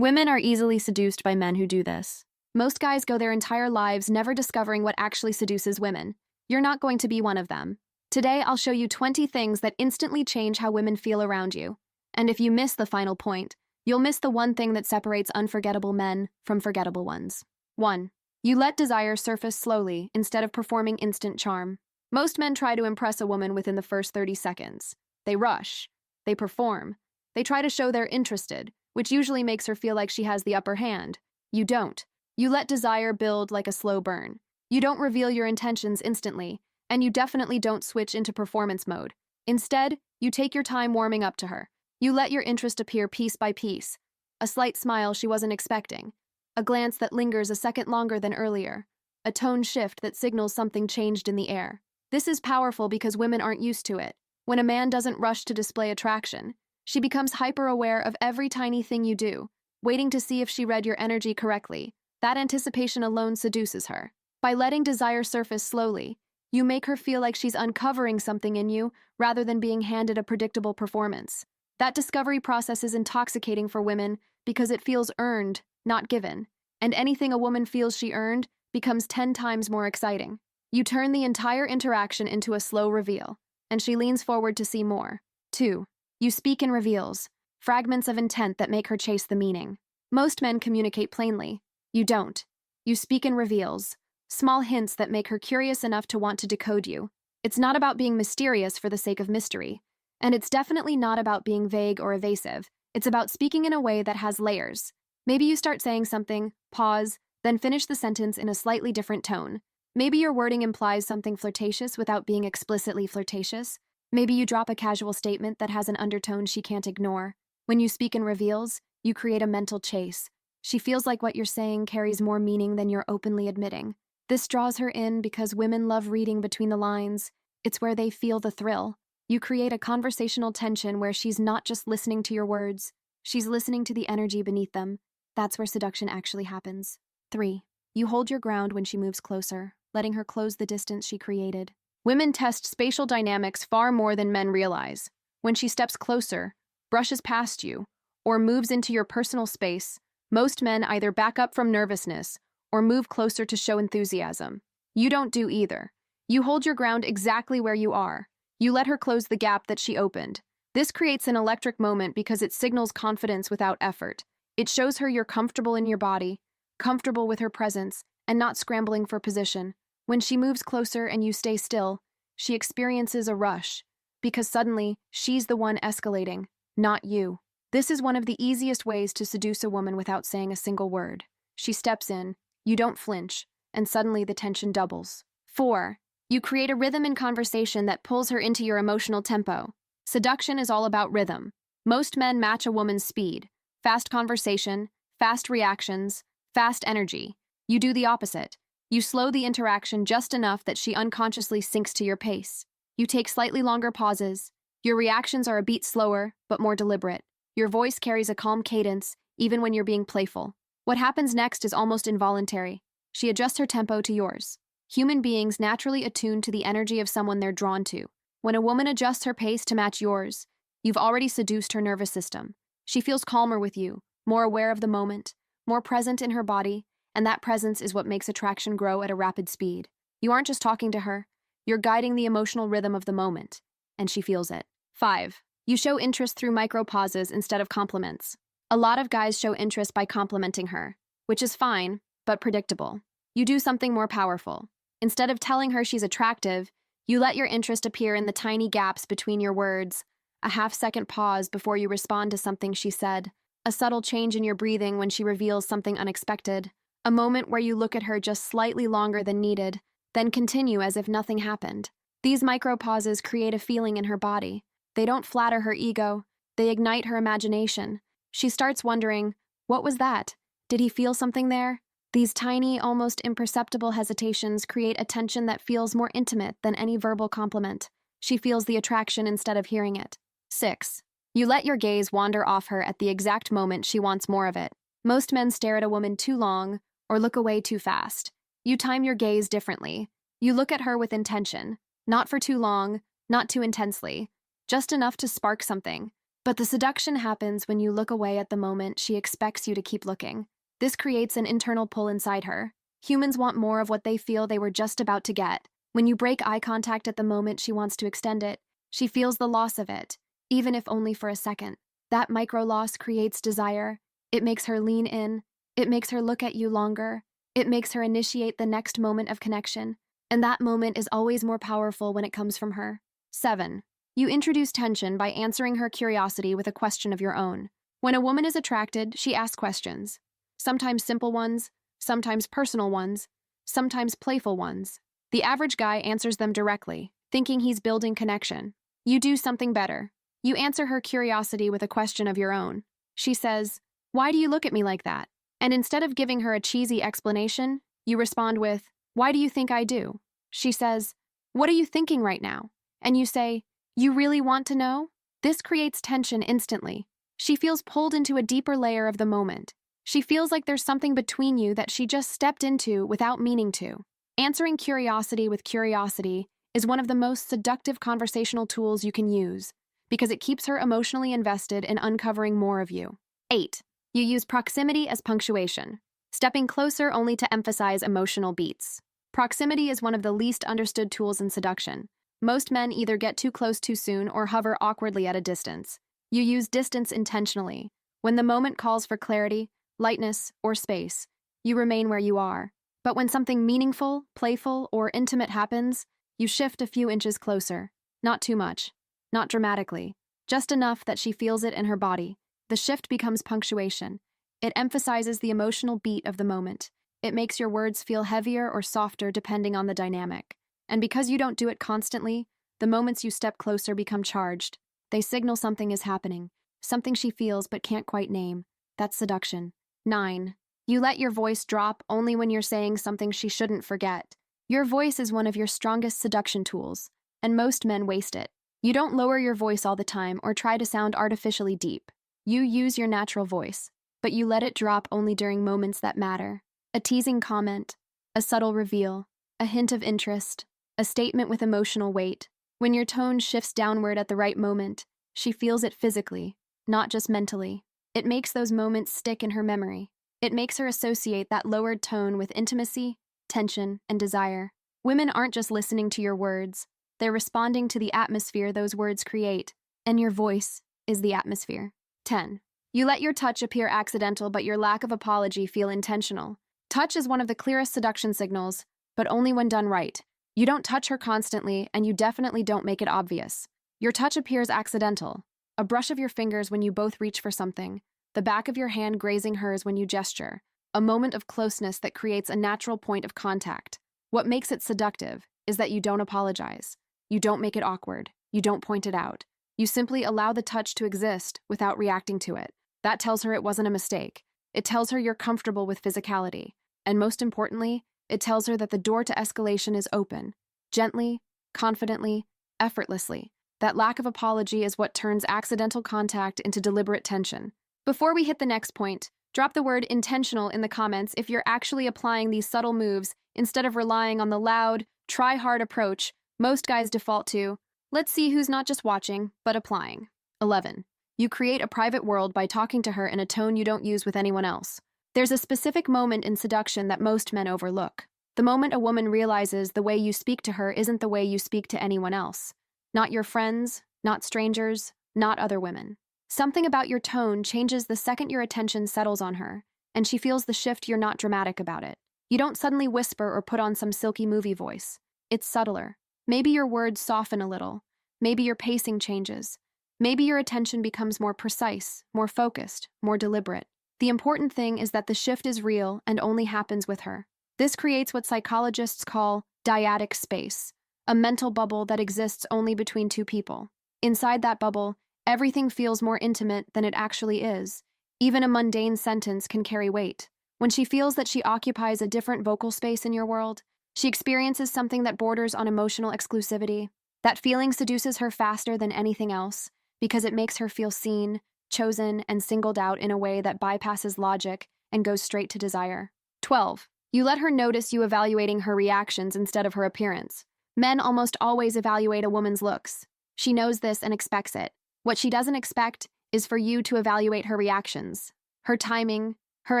Women are easily seduced by men who do this. Most guys go their entire lives never discovering what actually seduces women. You're not going to be one of them. Today, I'll show you 20 things that instantly change how women feel around you. And if you miss the final point, you'll miss the one thing that separates unforgettable men from forgettable ones. 1. You let desire surface slowly instead of performing instant charm. Most men try to impress a woman within the first 30 seconds. They rush. They perform. They try to show they're interested, which usually makes her feel like she has the upper hand. You don't. You let desire build like a slow burn. You don't reveal your intentions instantly, and you definitely don't switch into performance mode. Instead, you take your time warming up to her. You let your interest appear piece by piece. A slight smile she wasn't expecting. A glance that lingers a second longer than earlier. A tone shift that signals something changed in the air. This is powerful because women aren't used to it. When a man doesn't rush to display attraction, she becomes hyper-aware of every tiny thing you do, waiting to see if she read your energy correctly. That anticipation alone seduces her. By letting desire surface slowly, you make her feel like she's uncovering something in you rather than being handed a predictable performance. That discovery process is intoxicating for women because it feels earned, not given. And anything a woman feels she earned becomes 10 times more exciting. You turn the entire interaction into a slow reveal, and she leans forward to see more. 2. You speak in reveals, fragments of intent that make her chase the meaning. Most men communicate plainly. You don't. You speak in reveals, small hints that make her curious enough to want to decode you. It's not about being mysterious for the sake of mystery, and it's definitely not about being vague or evasive. It's about speaking in a way that has layers. Maybe you start saying something, pause, then finish the sentence in a slightly different tone. Maybe your wording implies something flirtatious without being explicitly flirtatious. Maybe you drop a casual statement that has an undertone she can't ignore. When you speak in reveals, you create a mental chase. She feels like what you're saying carries more meaning than you're openly admitting. This draws her in because women love reading between the lines. It's where they feel the thrill. You create a conversational tension where she's not just listening to your words, she's listening to the energy beneath them. That's where seduction actually happens. 3. You hold your ground when she moves closer, letting her close the distance she created. Women test spatial dynamics far more than men realize. When she steps closer, brushes past you, or moves into your personal space, most men either back up from nervousness or move closer to show enthusiasm. You don't do either. You hold your ground exactly where you are. You let her close the gap that she opened. This creates an electric moment because it signals confidence without effort. It shows her you're comfortable in your body, comfortable with her presence, and not scrambling for position. When she moves closer and you stay still, she experiences a rush, because suddenly she's the one escalating, not you. This is one of the easiest ways to seduce a woman without saying a single word. She steps in, you don't flinch, and suddenly the tension doubles. 4. You create a rhythm in conversation that pulls her into your emotional tempo. Seduction is all about rhythm. Most men match a woman's speed. Fast conversation, fast reactions, fast energy. You do the opposite. You slow the interaction just enough that she unconsciously sinks to your pace. You take slightly longer pauses. Your reactions are a beat slower, but more deliberate. Your voice carries a calm cadence, even when you're being playful. What happens next is almost involuntary. She adjusts her tempo to yours. Human beings naturally attune to the energy of someone they're drawn to. When a woman adjusts her pace to match yours, you've already seduced her nervous system. She feels calmer with you, more aware of the moment, more present in her body, and that presence is what makes attraction grow at a rapid speed. You aren't just talking to her, you're guiding the emotional rhythm of the moment, and she feels it. 5. You show interest through micro-pauses instead of compliments. A lot of guys show interest by complimenting her, which is fine, but predictable. You do something more powerful. Instead of telling her she's attractive, you let your interest appear in the tiny gaps between your words, a half-second pause before you respond to something she said, a subtle change in your breathing when she reveals something unexpected, a moment where you look at her just slightly longer than needed, then continue as if nothing happened. These micro-pauses create a feeling in her body. They don't flatter her ego, they ignite her imagination. She starts wondering, what was that? Did he feel something there? These tiny, almost imperceptible hesitations create a tension that feels more intimate than any verbal compliment. She feels the attraction instead of hearing it. 6. You let your gaze wander off her at the exact moment she wants more of it. Most men stare at a woman too long or look away too fast. You time your gaze differently. You look at her with intention, not for too long, not too intensely, just enough to spark something. But the seduction happens when you look away at the moment she expects you to keep looking. This creates an internal pull inside her. Humans want more of what they feel they were just about to get. When you break eye contact at the moment she wants to extend it, she feels the loss of it, even if only for a second. That micro-loss creates desire. It makes her lean in. It makes her look at you longer. It makes her initiate the next moment of connection. And that moment is always more powerful when it comes from her. 7. You introduce tension by answering her curiosity with a question of your own. When a woman is attracted, she asks questions. Sometimes simple ones, sometimes personal ones, sometimes playful ones. The average guy answers them directly, thinking he's building connection. You do something better. You answer her curiosity with a question of your own. She says, "Why do you look at me like that?" And instead of giving her a cheesy explanation, you respond with, "Why do you think I do?" She says, "What are you thinking right now?" And you say, "You really want to know?" This creates tension instantly. She feels pulled into a deeper layer of the moment. She feels like there's something between you that she just stepped into without meaning to. Answering curiosity with curiosity is one of the most seductive conversational tools you can use, because it keeps her emotionally invested in uncovering more of you. 8. You use proximity as punctuation, stepping closer only to emphasize emotional beats. Proximity is one of the least understood tools in seduction. Most men either get too close too soon or hover awkwardly at a distance. You use distance intentionally. When the moment calls for clarity, lightness, or space, you remain where you are. But when something meaningful, playful, or intimate happens, you shift a few inches closer. Not too much. Not dramatically. Just enough that she feels it in her body. The shift becomes punctuation. It emphasizes the emotional beat of the moment. It makes your words feel heavier or softer depending on the dynamic. And because you don't do it constantly, the moments you step closer become charged. They signal something is happening, something she feels but can't quite name. That's seduction. 9. You let your voice drop only when you're saying something she shouldn't forget. Your voice is one of your strongest seduction tools, and most men waste it. You don't lower your voice all the time or try to sound artificially deep. You use your natural voice, but you let it drop only during moments that matter. A teasing comment, a subtle reveal, a hint of interest, a statement with emotional weight. When your tone shifts downward at the right moment, she feels it physically, not just mentally. It makes those moments stick in her memory. It makes her associate that lowered tone with intimacy, tension, and desire. Women aren't just listening to your words. They're responding to the atmosphere those words create, and your voice is the atmosphere. 10. You let your touch appear accidental, but your lack of apology feel intentional. Touch is one of the clearest seduction signals, but only when done right. You don't touch her constantly, and you definitely don't make it obvious. Your touch appears accidental. A brush of your fingers when you both reach for something, the back of your hand grazing hers when you gesture, a moment of closeness that creates a natural point of contact. What makes it seductive is that you don't apologize. You don't make it awkward. You don't point it out. You simply allow the touch to exist without reacting to it. That tells her it wasn't a mistake. It tells her you're comfortable with physicality. And most importantly, it tells her that the door to escalation is open. Gently, confidently, effortlessly. That lack of apology is what turns accidental contact into deliberate tension. Before we hit the next point, drop the word intentional in the comments if you're actually applying these subtle moves instead of relying on the loud, try-hard approach most guys default to. Let's see who's not just watching, but applying. 11. You create a private world by talking to her in a tone you don't use with anyone else. There's a specific moment in seduction that most men overlook. The moment a woman realizes the way you speak to her isn't the way you speak to anyone else. Not your friends, not strangers, not other women. Something about your tone changes the second your attention settles on her, and she feels the shift. You're not dramatic about it. You don't suddenly whisper or put on some silky movie voice. It's subtler. Maybe your words soften a little. Maybe your pacing changes. Maybe your attention becomes more precise, more focused, more deliberate. The important thing is that the shift is real and only happens with her. This creates what psychologists call dyadic space, a mental bubble that exists only between two people. Inside that bubble, everything feels more intimate than it actually is. Even a mundane sentence can carry weight. When she feels that she occupies a different vocal space in your world, she experiences something that borders on emotional exclusivity. That feeling seduces her faster than anything else because it makes her feel seen, chosen, and singled out in a way that bypasses logic and goes straight to desire. 12. You let her notice you evaluating her reactions instead of her appearance. Men almost always evaluate a woman's looks. She knows this and expects it. What she doesn't expect is for you to evaluate her reactions, her timing, her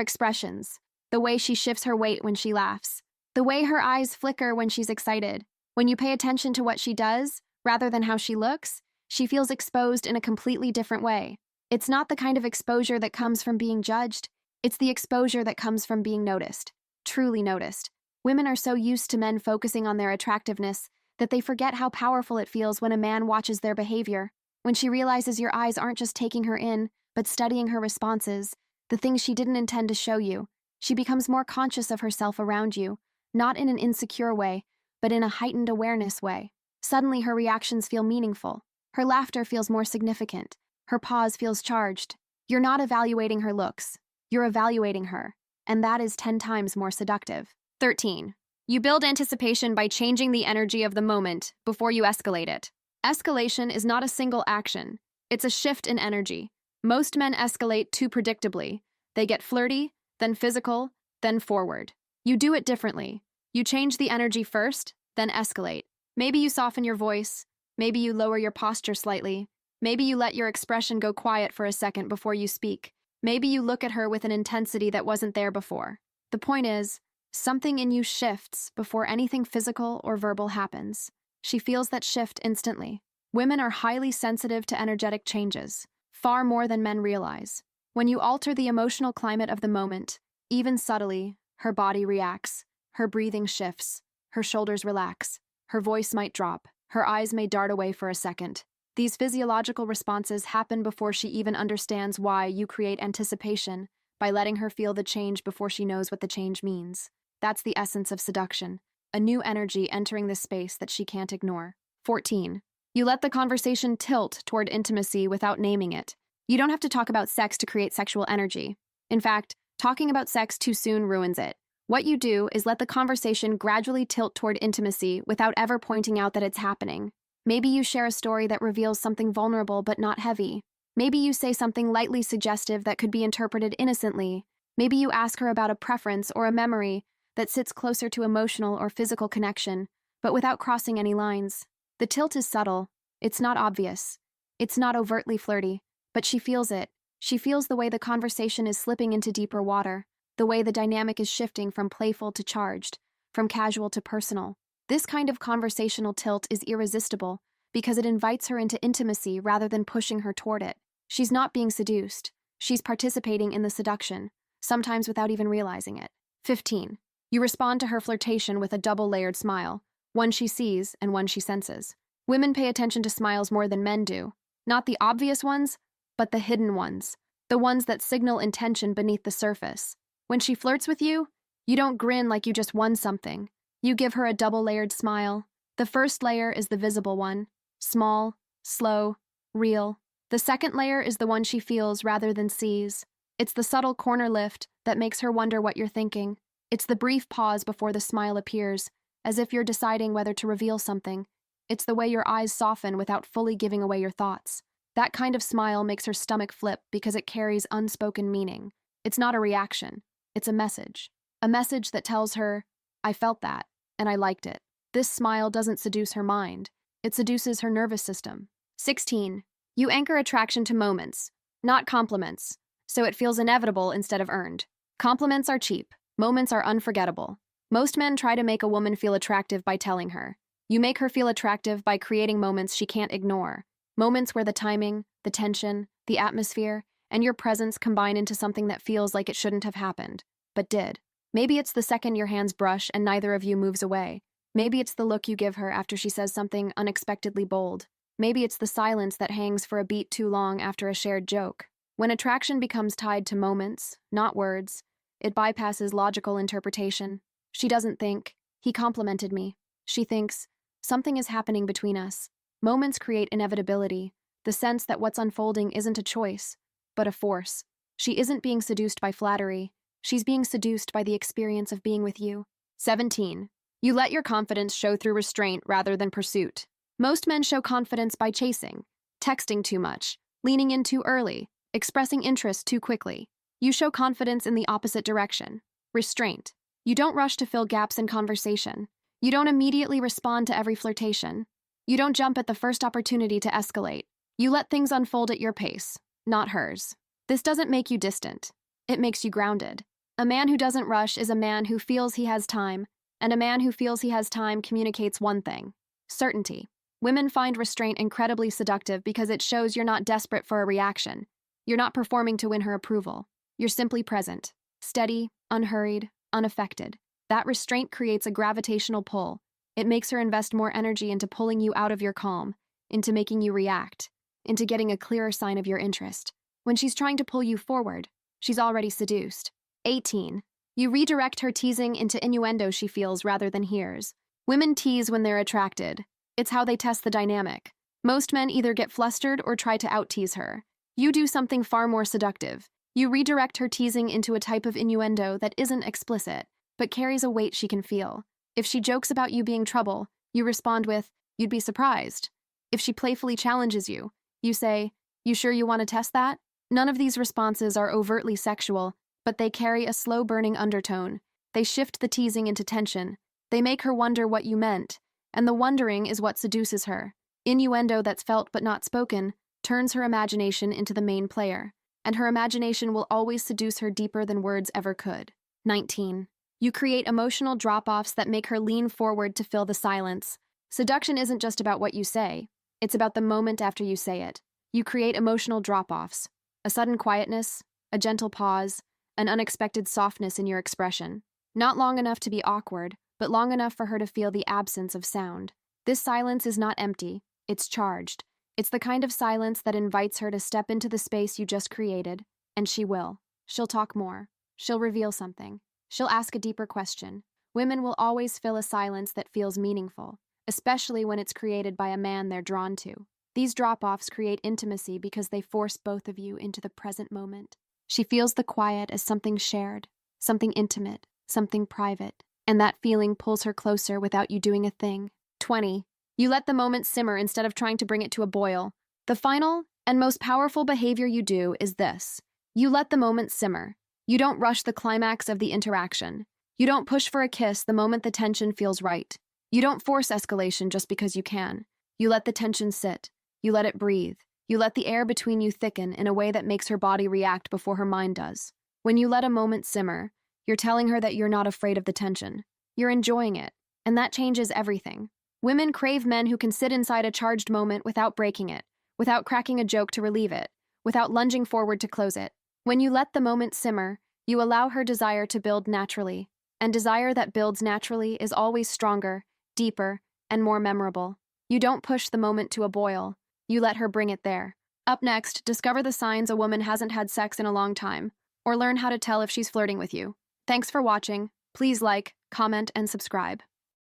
expressions, the way she shifts her weight when she laughs, the way her eyes flicker when she's excited. When you pay attention to what she does, rather than how she looks, she feels exposed in a completely different way. It's not the kind of exposure that comes from being judged. It's the exposure that comes from being noticed, truly noticed. Women are so used to men focusing on their attractiveness that they forget how powerful it feels when a man watches their behavior. When she realizes your eyes aren't just taking her in, but studying her responses, the things she didn't intend to show you, she becomes more conscious of herself around you, not in an insecure way, but in a heightened awareness way. Suddenly her reactions feel meaningful. Her laughter feels more significant. Her pause feels charged. You're not evaluating her looks. You're evaluating her, and that is 10 times more seductive. 13. You build anticipation by changing the energy of the moment before you escalate it. Escalation is not a single action. It's a shift in energy. Most men escalate too predictably. They get flirty, then physical, then forward. You do it differently. You change the energy first, then escalate. Maybe you soften your voice. Maybe you lower your posture slightly. Maybe you let your expression go quiet for a second before you speak. Maybe you look at her with an intensity that wasn't there before. The point is, something in you shifts before anything physical or verbal happens. She feels that shift instantly. Women are highly sensitive to energetic changes, far more than men realize. When you alter the emotional climate of the moment, even subtly, her body reacts, her breathing shifts, her shoulders relax, her voice might drop, her eyes may dart away for a second. These physiological responses happen before she even understands why. You create anticipation by letting her feel the change before she knows what the change means. That's the essence of seduction, a new energy entering the space that she can't ignore. 14. You let the conversation tilt toward intimacy without naming it. You don't have to talk about sex to create sexual energy. In fact, talking about sex too soon ruins it. What you do is let the conversation gradually tilt toward intimacy without ever pointing out that it's happening. Maybe you share a story that reveals something vulnerable but not heavy. Maybe you say something lightly suggestive that could be interpreted innocently. Maybe you ask her about a preference or a memory that sits closer to emotional or physical connection, but without crossing any lines. The tilt is subtle. It's not obvious. It's not overtly flirty, but she feels it. She feels the way the conversation is slipping into deeper water, the way the dynamic is shifting from playful to charged, from casual to personal. This kind of conversational tilt is irresistible because it invites her into intimacy rather than pushing her toward it. She's not being seduced. She's participating in the seduction, sometimes without even realizing it. 15. You respond to her flirtation with a double-layered smile, one she sees and one she senses. Women pay attention to smiles more than men do. Not the obvious ones, but the hidden ones. The ones that signal intention beneath the surface. When she flirts with you, you don't grin like you just won something. You give her a double-layered smile. The first layer is the visible one, small, slow, real. The second layer is the one she feels rather than sees. It's the subtle corner lift that makes her wonder what you're thinking. It's the brief pause before the smile appears, as if you're deciding whether to reveal something. It's the way your eyes soften without fully giving away your thoughts. That kind of smile makes her stomach flip because it carries unspoken meaning. It's not a reaction. It's a message. A message that tells her, I felt that, and I liked it. This smile doesn't seduce her mind. It seduces her nervous system. 16. You anchor attraction to moments, not compliments, so it feels inevitable instead of earned. Compliments are cheap. Moments are unforgettable. Most men try to make a woman feel attractive by telling her. You make her feel attractive by creating moments she can't ignore. Moments where the timing, the tension, the atmosphere, and your presence combine into something that feels like it shouldn't have happened, but did. Maybe it's the second your hands brush and neither of you moves away. Maybe it's the look you give her after she says something unexpectedly bold. Maybe it's the silence that hangs for a beat too long after a shared joke. When attraction becomes tied to moments, not words, it bypasses logical interpretation. She doesn't think, he complimented me. She thinks, something is happening between us. Moments create inevitability, the sense that what's unfolding isn't a choice, but a force. She isn't being seduced by flattery. She's being seduced by the experience of being with you. 17. You let your confidence show through restraint rather than pursuit. Most men show confidence by chasing, texting too much, leaning in too early, expressing interest too quickly. You show confidence in the opposite direction. Restraint. You don't rush to fill gaps in conversation. You don't immediately respond to every flirtation. You don't jump at the first opportunity to escalate. You let things unfold at your pace, not hers. This doesn't make you distant. It makes you grounded. A man who doesn't rush is a man who feels he has time, and a man who feels he has time communicates one thing: certainty. Women find restraint incredibly seductive because it shows you're not desperate for a reaction. You're not performing to win her approval. You're simply present, steady, unhurried, unaffected. That restraint creates a gravitational pull. It makes her invest more energy into pulling you out of your calm, into making you react, into getting a clearer sign of your interest. When she's trying to pull you forward, she's already seduced. 18. You redirect her teasing into innuendo she feels rather than hears. Women tease when they're attracted. It's how they test the dynamic. Most men either get flustered or try to out-tease her. You do something far more seductive. You redirect her teasing into a type of innuendo that isn't explicit, but carries a weight she can feel. If she jokes about you being trouble, you respond with, "You'd be surprised." If she playfully challenges you, you say, "You sure you want to test that?" None of these responses are overtly sexual, but they carry a slow-burning undertone. They shift the teasing into tension. They make her wonder what you meant, and the wondering is what seduces her. Innuendo that's felt but not spoken turns her imagination into the main player, and her imagination will always seduce her deeper than words ever could. 19. You create emotional drop-offs that make her lean forward to fill the silence. Seduction isn't just about what you say, it's about the moment after you say it. You create emotional drop-offs, a sudden quietness, a gentle pause, an unexpected softness in your expression. Not long enough to be awkward, but long enough for her to feel the absence of sound. This silence is not empty, it's charged. It's the kind of silence that invites her to step into the space you just created, and she will. She'll talk more. She'll reveal something. She'll ask a deeper question. Women will always fill a silence that feels meaningful, especially when it's created by a man they're drawn to. These drop-offs create intimacy because they force both of you into the present moment. She feels the quiet as something shared, something intimate, something private, and that feeling pulls her closer without you doing a thing. 20. You let the moment simmer instead of trying to bring it to a boil. The final and most powerful behavior you do is this. You let the moment simmer. You don't rush the climax of the interaction. You don't push for a kiss the moment the tension feels right. You don't force escalation just because you can. You let the tension sit. You let it breathe. You let the air between you thicken in a way that makes her body react before her mind does. When you let a moment simmer, you're telling her that you're not afraid of the tension. You're enjoying it, and that changes everything. Women crave men who can sit inside a charged moment without breaking it, without cracking a joke to relieve it, without lunging forward to close it. When you let the moment simmer, you allow her desire to build naturally, and desire that builds naturally is always stronger, deeper, and more memorable. You don't push the moment to a boil. You let her bring it there. Up next, discover the signs a woman hasn't had sex in a long time, or learn how to tell if she's flirting with you. Thanks for watching. Please like, comment, and subscribe.